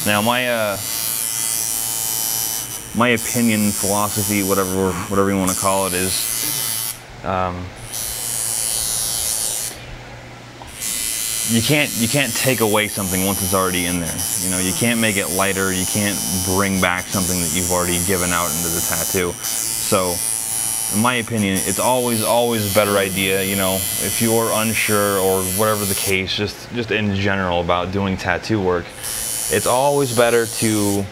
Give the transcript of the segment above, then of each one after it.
Now my opinion, philosophy, whatever you want to call it, is you can't take away something once it's already in there. You know, you can't make it lighter. You can't bring back something that you've already given out into the tattoo. So, in my opinion, it's always a better idea. You know, if you're unsure or whatever the case, just in general about doing tattoo work, it's always better to,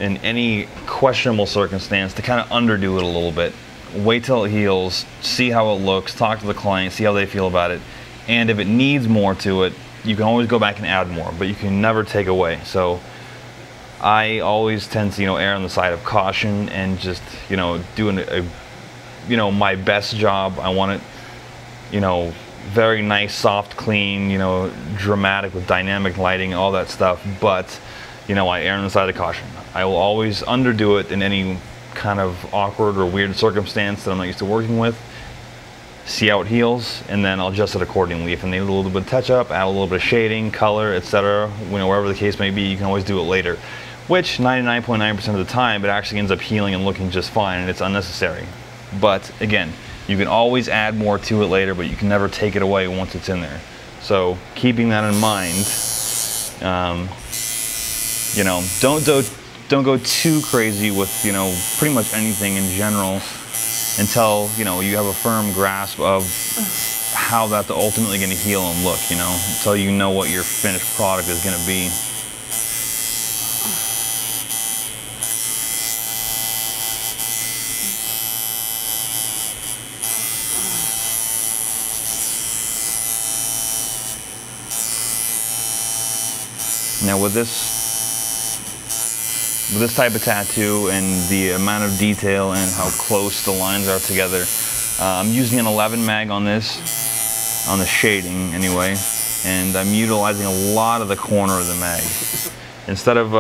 in any questionable circumstance, to kind of underdo it a little bit. Wait till it heals, see how it looks, talk to the client, see how they feel about it. And if it needs more to it, you can always go back and add more, but you can never take away. So I always tend to, err on the side of caution and just, doing my best job. I want it, very nice, soft, clean, dramatic with dynamic lighting, all that stuff. But, I err on the side of caution. I will always underdo it in any kind of awkward or weird circumstance that I'm not used to working with. See how it heals, and then I'll adjust it accordingly. If I need a little bit of touch up, add a little bit of shading, color, etc., wherever the case may be, you can always do it later. Which 99.9% of the time, it actually ends up healing and looking just fine, and it's unnecessary. But again, you can always add more to it later, but you can never take it away once it's in there. So keeping that in mind, don't go too crazy with pretty much anything in general until you have a firm grasp of how that's ultimately going to heal and look. Until you know what your finished product is going to be. Now with this type of tattoo and the amount of detail and how close the lines are together, I'm using an 11 mag on this, on the shading anyway, and I'm utilizing a lot of the corner of the mag. Instead of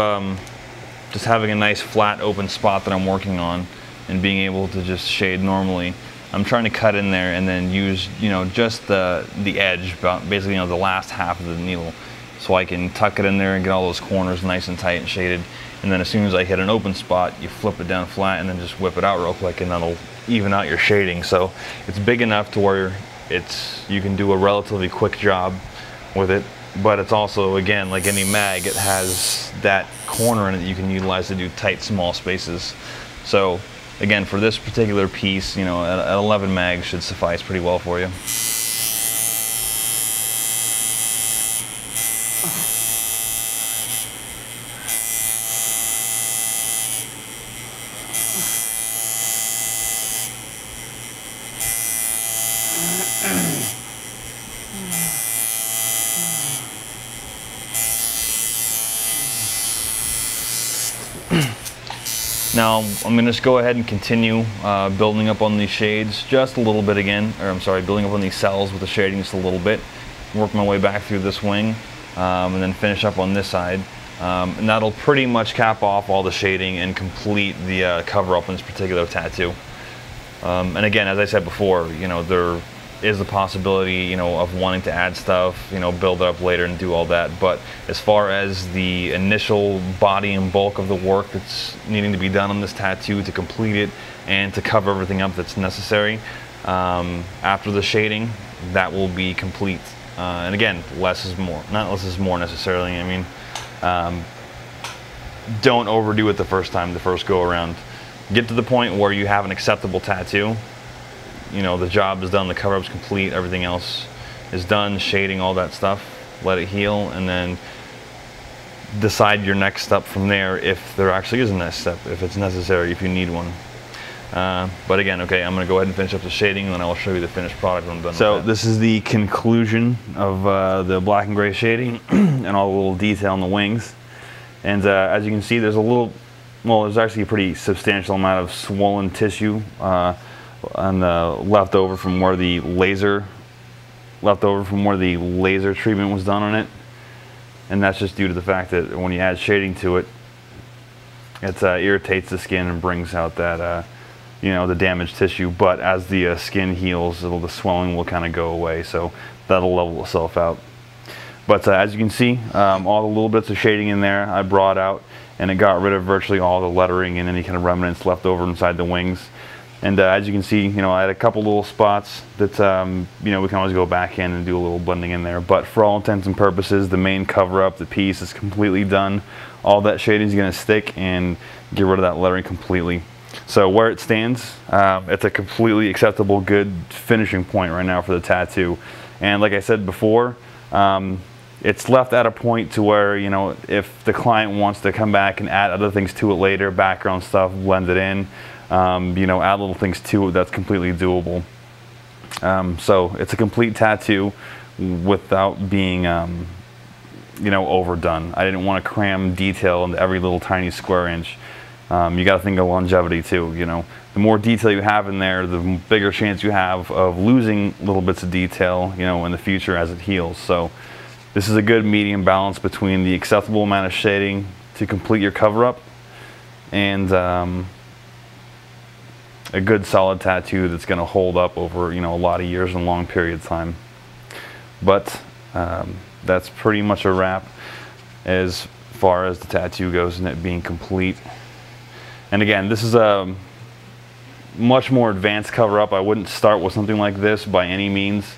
just having a nice flat open spot that I'm working on and being able to just shade normally, I'm trying to cut in there and then use just the edge, about basically the last half of the needle, so I can tuck it in there and get all those corners nice and tight and shaded. And then as soon as I hit an open spot, you flip it down flat and then just whip it out real quick, and that'll even out your shading. So it's big enough to where you can do a relatively quick job with it, but it's also, again, like any mag, it has that corner in it that you can utilize to do tight, small spaces. So again, for this particular piece, an 11 mag should suffice pretty well for you. Now I'm going to just go ahead and continue building up on these shades just a little bit again, or I'm sorry, building up on these cells with the shading just a little bit. Work my way back through this wing, and then finish up on this side. And that'll pretty much cap off all the shading and complete the cover up on this particular tattoo. And again, as I said before, there is the possibility, of wanting to add stuff, build it up later and do all that. But as far as the initial body and bulk of the work that's needing to be done on this tattoo to complete it and to cover everything up that's necessary, after the shading, that will be complete. And again, less is more. Not less is more necessarily. I mean, don't overdo it the first go around. Get to the point where you have an acceptable tattoo. The job is done, the cover-up's complete, everything else is done, shading, all that stuff. Let it heal, and then decide your next step from there, if there actually is a next step, if it's necessary, if you need one. But again, okay, I'm going to go ahead and finish up the shading, and then I will show you the finished product when I'm done with that. So this is the conclusion of the black and gray shading and all the little detail on the wings. And as you can see, there's there's actually a pretty substantial amount of swollen tissue on the left over from where the laser treatment was done on it, and that's just due to the fact that when you add shading to it, it irritates the skin and brings out that the damaged tissue. But as the skin heals, the swelling will kind of go away, so that'll level itself out. But as you can see, all the little bits of shading in there I brought out, and it got rid of virtually all the lettering and any kind of remnants left over inside the wings. And as you can see, I had a couple little spots that we can always go back in and do a little blending in there. But for all intents and purposes, the main cover-up, the piece is completely done. All that shading is going to stick and get rid of that lettering completely. So where it stands, it's a completely acceptable, good finishing point right now for the tattoo. And like I said before, it's left at a point to where, if the client wants to come back and add other things to it later, background stuff, blend it in, add little things to it, that's completely doable. So it's a complete tattoo without being, overdone. I didn't want to cram detail into every little tiny square inch. You got to think of longevity too. The more detail you have in there, the bigger chance you have of losing little bits of detail, in the future as it heals. So this is a good medium balance between the acceptable amount of shading to complete your cover-up and a good solid tattoo that's going to hold up over a lot of years and a long period of time. But that's pretty much a wrap as far as the tattoo goes and it being complete. And again, this is a much more advanced cover-up. I wouldn't start with something like this by any means,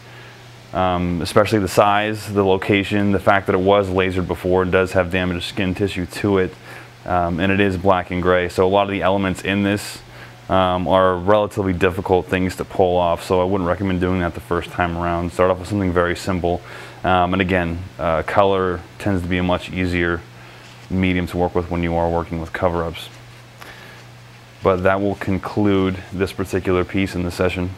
especially the size, the location, the fact that it was lasered before and does have damaged skin tissue to it, and it is black and gray. So a lot of the elements in this are relatively difficult things to pull off, so I wouldn't recommend doing that the first time around. Start off with something very simple. And again, color tends to be a much easier medium to work with when you are working with cover-ups. But that will conclude this particular piece in the session.